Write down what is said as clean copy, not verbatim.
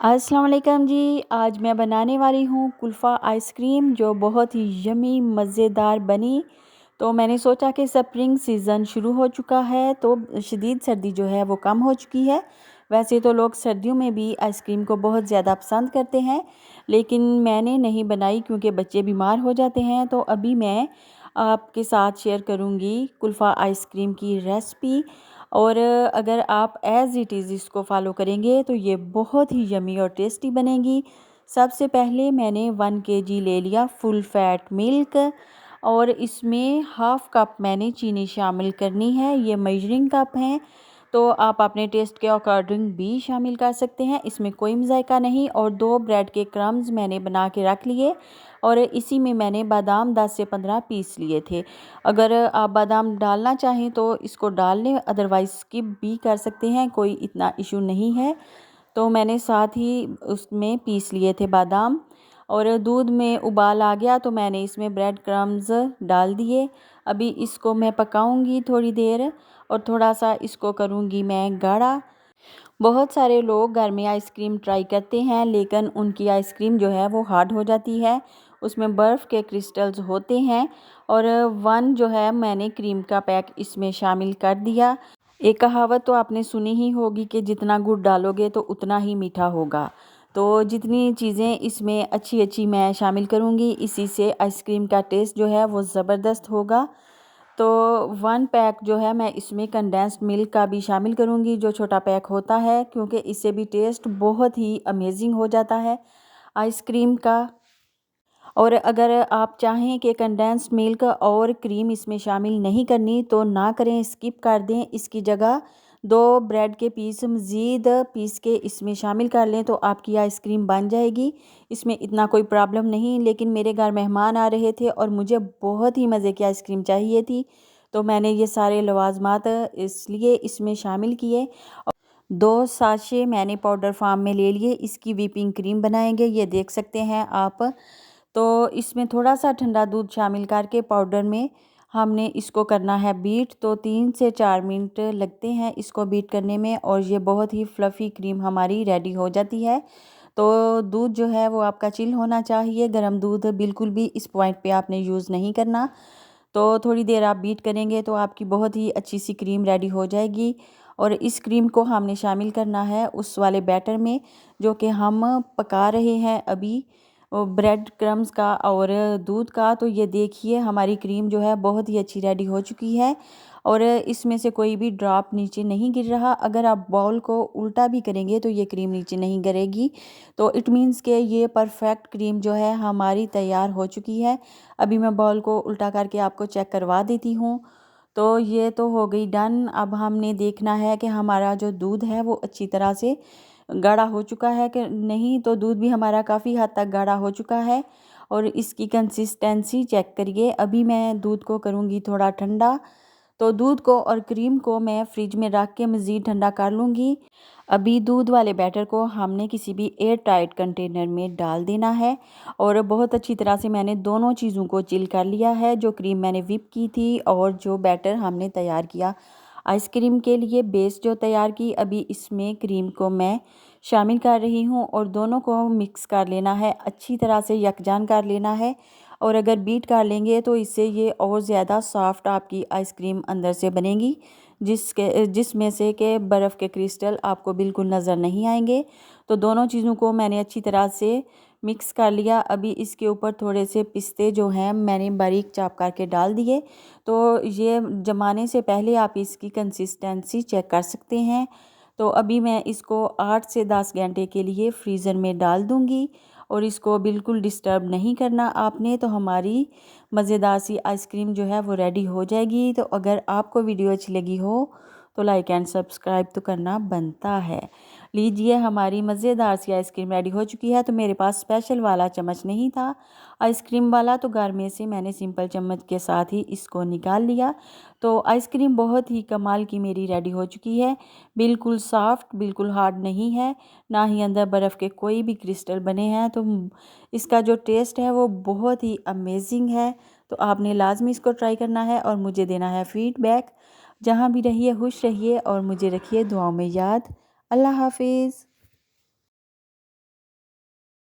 अस्सलाम वालेकुम जी। आज मैं बनाने वाली हूँ कुल्फ़ा आइसक्रीम जो बहुत ही यमी मज़ेदार बनी। तो मैंने सोचा कि स्प्रिंग सीज़न शुरू हो चुका है तो शदीद सर्दी जो है वो कम हो चुकी है। वैसे तो लोग सर्दियों में भी आइसक्रीम को बहुत ज़्यादा पसंद करते हैं, लेकिन मैंने नहीं बनाई क्योंकि बच्चे बीमार हो जाते हैं। तो अभी मैं आपके साथ शेयर करूँगी कुल्फ़ा आइसक्रीम की रेसिपी। और अगर आप एज़ इट इज़ इसको फ़ॉलो करेंगे तो ये बहुत ही यमी और टेस्टी बनेगी। सबसे पहले मैंने 1 केजी ले लिया फुल फैट मिल्क और इसमें हाफ़ कप मैंने चीनी शामिल करनी है। ये मेजरिंग कप हैं, तो आप अपने टेस्ट के अकॉर्डिंग भी शामिल कर सकते हैं, इसमें कोई ज़ायका नहीं। और 2 ब्रेड के क्रम्स मैंने बना के रख लिए और इसी में मैंने बादाम 10 से 15 पीस लिए थे। अगर आप बादाम डालना चाहें तो इसको डाल लें, अदरवाइज़ स्किप भी कर सकते हैं, कोई इतना इशू नहीं है। तो मैंने साथ ही उसमें पीस लिए थे बादाम। और दूध में उबाल आ गया तो मैंने इसमें ब्रेड क्रम्स डाल दिए। अभी इसको मैं पकाऊंगी थोड़ी देर और थोड़ा सा इसको करूंगी मैं गाढ़ा। बहुत सारे लोग घर में आइसक्रीम ट्राई करते हैं, लेकिन उनकी आइसक्रीम जो है वो हार्ड हो जाती है, उसमें बर्फ़ के क्रिस्टल्स होते हैं। और 1 जो है मैंने क्रीम का पैक इसमें शामिल कर दिया। एक कहावत तो आपने सुनी ही होगी कि जितना गुड़ डालोगे तो उतना ही मीठा होगा। तो जितनी चीज़ें इसमें अच्छी अच्छी मैं शामिल करूँगी, इसी से आइसक्रीम का टेस्ट जो है वो ज़बरदस्त होगा। तो 1 पैक जो है मैं इसमें कंडेंस्ड मिल्क का भी शामिल करूँगी, जो छोटा पैक होता है, क्योंकि इससे भी टेस्ट बहुत ही अमेजिंग हो जाता है आइसक्रीम का। और अगर आप चाहें कि कंडेंस्ड मिल्क और क्रीम इसमें शामिल नहीं करनी तो ना करें, स्किप कर दें। इसकी जगह 2 ब्रेड के पीस मज़ीद पीस के इसमें शामिल कर लें तो आपकी आइसक्रीम बन जाएगी। इसमें इतना कोई प्रॉब्लम नहीं, लेकिन मेरे घर मेहमान आ रहे थे और मुझे बहुत ही मज़े की आइसक्रीम चाहिए थी, तो मैंने ये सारे लवाजमात इसलिए इसमें शामिल किए। 2 साशे मैंने पाउडर फार्म में ले लिए, इसकी व्हिपिंग क्रीम बनाएंगे, ये देख सकते हैं आप। तो इसमें थोड़ा सा ठंडा दूध शामिल करके पाउडर में हमने इसको करना है बीट। तो 3 से 4 मिनट लगते हैं इसको बीट करने में और ये बहुत ही फ्लफ़ी क्रीम हमारी रेडी हो जाती है। तो दूध जो है वो आपका चिल होना चाहिए, गर्म दूध बिल्कुल भी इस पॉइंट पे आपने यूज़ नहीं करना। तो थोड़ी देर आप बीट करेंगे तो आपकी बहुत ही अच्छी सी क्रीम रेडी हो जाएगी। और इस क्रीम को हमने शामिल करना है उस वाले बैटर में जो कि हम पका रहे हैं अभी, ब्रेड क्रम्स का और दूध का। तो ये देखिए हमारी क्रीम जो है बहुत ही अच्छी रेडी हो चुकी है और इसमें से कोई भी ड्रॉप नीचे नहीं गिर रहा। अगर आप बाउल को उल्टा भी करेंगे तो ये क्रीम नीचे नहीं गिरेगी। तो इट मीन्स कि ये परफेक्ट क्रीम जो है हमारी तैयार हो चुकी है। अभी मैं बाउल को उल्टा करके आपको चेक करवा देती हूँ। तो ये तो हो गई डन। अब हमने देखना है कि हमारा जो दूध है वो अच्छी तरह से गाढ़ा हो चुका है कि नहीं। तो दूध भी हमारा काफ़ी हद तक गाढ़ा हो चुका है और इसकी कंसिस्टेंसी चेक करिए। अभी मैं दूध को करूँगी थोड़ा ठंडा। तो दूध को और क्रीम को मैं फ्रिज में रख के मज़ीद ठंडा कर लूँगी। अभी दूध वाले बैटर को हमने किसी भी एयर टाइट कंटेनर में डाल देना है और बहुत अच्छी तरह से मैंने दोनों चीज़ों को चिल कर लिया है, जो क्रीम मैंने व्हिप की थी और जो बैटर हमने तैयार किया आइसक्रीम के लिए बेस जो तैयार की। अभी इसमें क्रीम को मैं शामिल कर रही हूँ और दोनों को मिक्स कर लेना है, अच्छी तरह से यकजान कर लेना है। और अगर बीट कर लेंगे तो इससे ये और ज़्यादा सॉफ्ट आपकी आइसक्रीम अंदर से बनेगी, जिसमें से कि बर्फ़ के क्रिस्टल आपको बिल्कुल नज़र नहीं आएंगे। तो दोनों चीज़ों को मैंने अच्छी तरह से मिक्स कर लिया। अभी इसके ऊपर थोड़े से पिस्ते जो हैं मैंने बारीक चाप करके डाल दिए। तो ये जमाने से पहले आप इसकी कंसिस्टेंसी चेक कर सकते हैं। तो अभी मैं इसको 8 से 10 घंटे के लिए फ्रीज़र में डाल दूँगी और इसको बिल्कुल डिस्टर्ब नहीं करना आपने। तो हमारी मज़ेदार सी आइसक्रीम जो है वो रेडी हो जाएगी। तो अगर आपको वीडियो अच्छी लगी हो तो लाइक एंड सब्सक्राइब तो करना बनता है। लीजिए हमारी मज़ेदार सी आइसक्रीम रेडी हो चुकी है। तो मेरे पास स्पेशल वाला चम्मच नहीं था आइसक्रीम वाला, तो घर में से मैंने सिंपल चम्मच के साथ ही इसको निकाल लिया। तो आइसक्रीम बहुत ही कमाल की मेरी रेडी हो चुकी है, बिल्कुल सॉफ्ट, बिल्कुल हार्ड नहीं है, ना ही अंदर बर्फ़ के कोई भी क्रिस्टल बने हैं। तो इसका जो टेस्ट है वो बहुत ही अमेजिंग है। तो आपने लाजमी इसको ट्राई करना है और मुझे देना है फ़ीडबैक। जहाँ भी रहिए खुश रहिए और मुझे रखिए दुआओं में याद। अल्लाह हाफिज़।